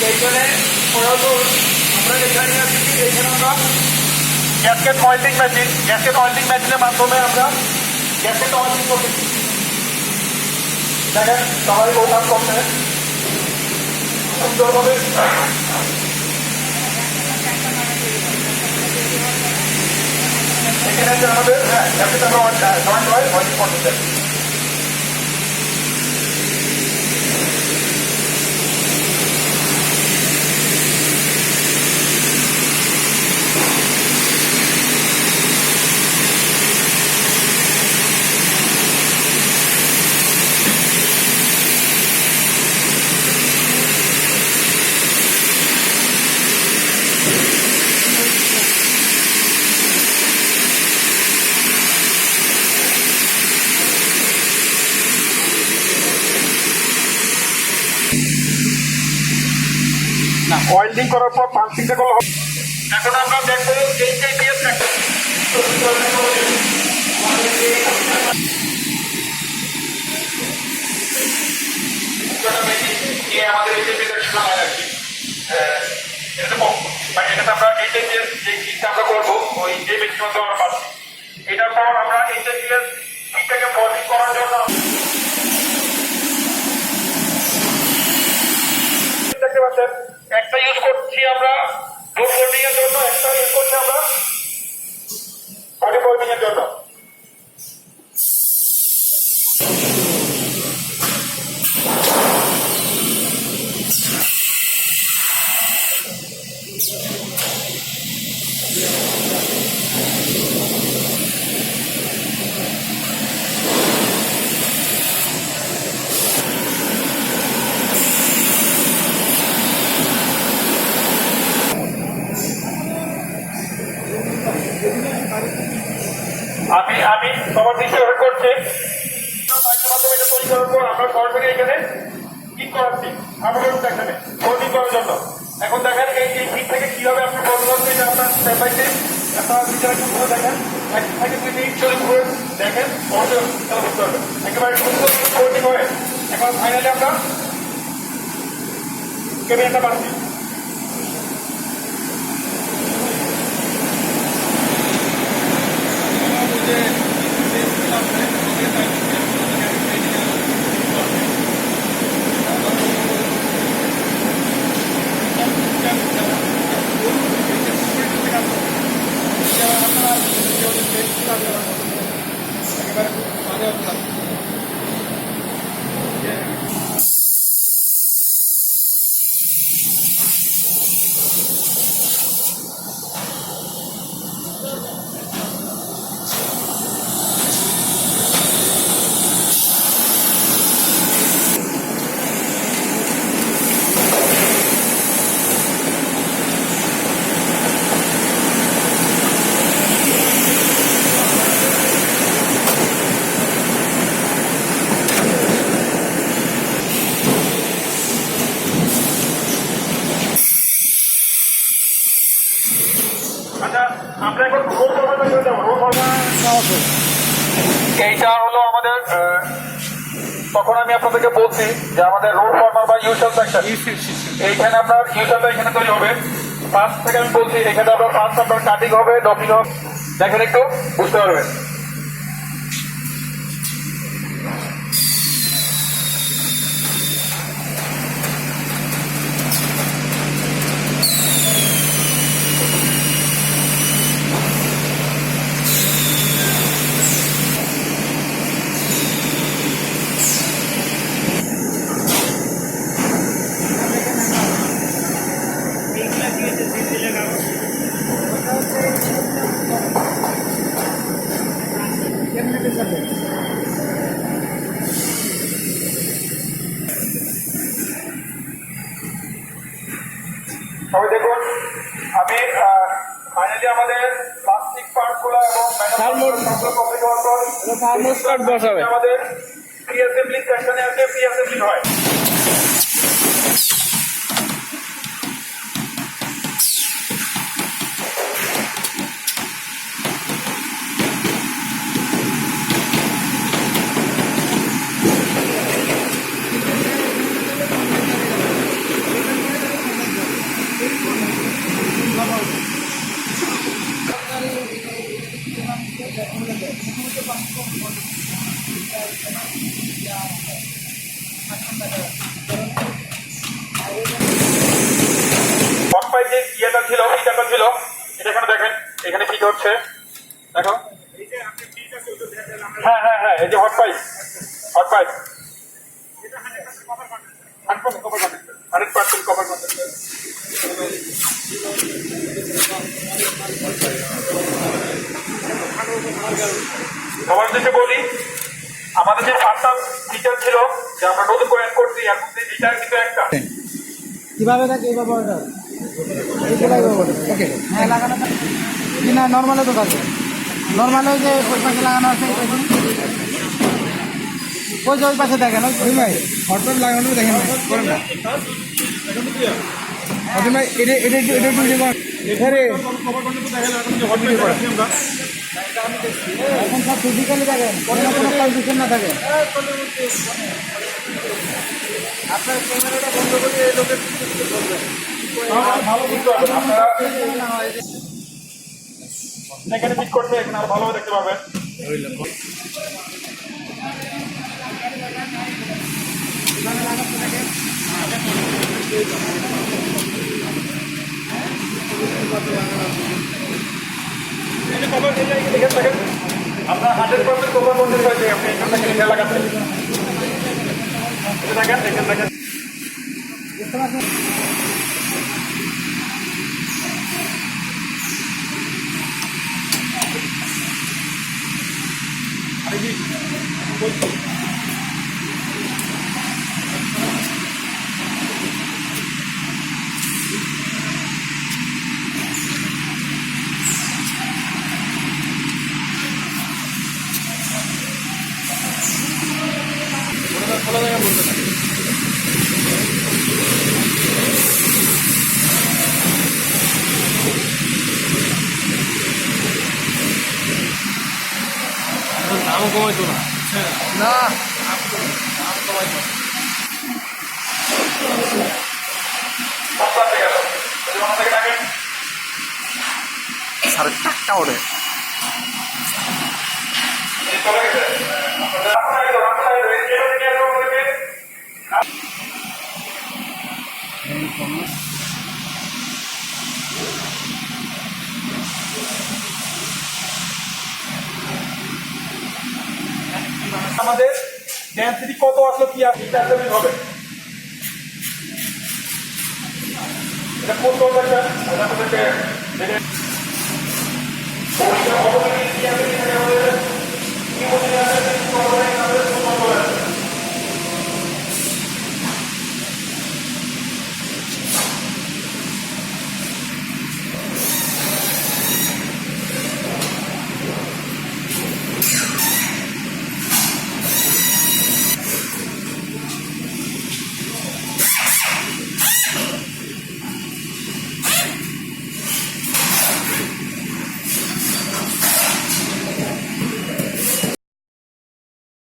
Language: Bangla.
এইখানে আমরা এখানে আছি, এইখানে আমরা গ্যাসকেট অয়েলিং মেশিনের মাধ্যমে আমরা গ্যাসকেট অয়েলিং করতেছি। দেখেন সবাই ও কাজ করছে সুন্দরভাবে। এখানে যে আমাদের গ্যাসকেট আমরা জয়েন্ট হয় অয়েলিং করতেছে। না অয়েলিং করার পর পাম্পিংটা করলে হবে। এখন আমরা দেখবো এইচআইপিএস আমাদের এইচআইপিএস আর কি এটাতে আমরা এইচআইপিএস যে কিটটা আমরা করবো ওই যে মেশিন মধ্যে আমরা পাচ্ছি। এটার পর আমরা এইচআইপিএস কিটটাকে বলিং করার জন্য দেখতে পাচ্ছেন একটা ইউজ করছি আমরা ডোর ফোল্ডিং এর জন্য, একটা ইউজ করছি আমরা বডি ফোল্ডিং এর জন্য। আমি সবার দৃষ্টি আকর্ষণ করছি তৈরি করার পর আমরা সরাসরি এখানে ঠিক করাচ্ছি আমাদের এখানে ফোল্ডিং করার জন্য। এখন দেখেন এই ঠিক থেকে কিভাবে আপনি ফোল্ডিং করতে আপনার স্টেপ বাই স্টেপ আপনার ভিতরে একটু ঘুরে দেখেন, এক থেকে 2 মিনিট চলে ঘুরে দেখেন অবশ্যই বুঝতে পারবেন একেবারে সুন্দর ফোল্ডিং হয়ে। এখন ফাইনালি আমরা কেবিনেটটা পাচ্ছি। আমরা এখন রোল ফরম্যাটে চলে যাবো। রোল ফরম্যাট এইটা হলো আমাদের, তখন আমি আপনাদেরকে বলছি যে আমাদের রোল ফরম্যাট বা ইউশাল সেকশন এইখানে আপনার ইউশালটা এখানে তৈরি হবে। ফার্স্ট থেকে আমি বলছি এখানে আপনার ফার্স্ট আপনার কাটিং হবে, ডকিং হবে, দেখেন একটু বুঝতে পারবেন। সবাই দেখুন আমি ফাইনালি আমাদের প্লাস্টিক পার্টগুলো এবং আমাদের প্রি অ্যাসেম্বলি সেকশনে আছে, প্রি অ্যাসেম্বলি হয়। হচ্ছে দেখো হ্যাঁ হ্যাঁ হ্যাঁ এই যে হট পাইপ 100% কভার কন্টেন্ট সবার দিকে বলি আমাদের যে 5টা ফিচার ছিল যে আমরা নতুন করে অ্যাড করছি এর মধ্যে এটা কিন্তু একটা কিভাবে থাকে এইভাবে অর্ডার ওকে হ্যাঁ লাগানো কি না নর্মালে তো থাকবে নর্মালে ওই যে ওই পাশে লাগানো আছে ওই যে ওই পাশে দেখেন ওই ভাই হটপট লাগানো দেখেন করেন না অজয় ভাই এটা এটা একটু এটা একটু এখানে এখন সব ফিজিক্যালি দেখেন কোনো কোনো কন্ডিশন না থাকে আপনার ক্যামেরাটা বন্ধ করে এই লোকের ভালো বুঝতে পারবেন আপনারা এখানে ঠিক করতে এখানে আরো ভালোভাবে দেখতে পাবেন আপনার 100% কভার করতে চাইছে আপনি এখান থেকে লিখে লাগাচ্ছেন দেখেন দেখেন বুঝতে পারছেন খোলা জায়গা বলতে থাকে দামও কমাইতো না না দাম কমাইতো সাড়ে 4টা ওরে আমাদের ডেন্সিটি কত আসলে কি আসলে হবে এটা কত একটা এটা আপনাদেরকে দেখে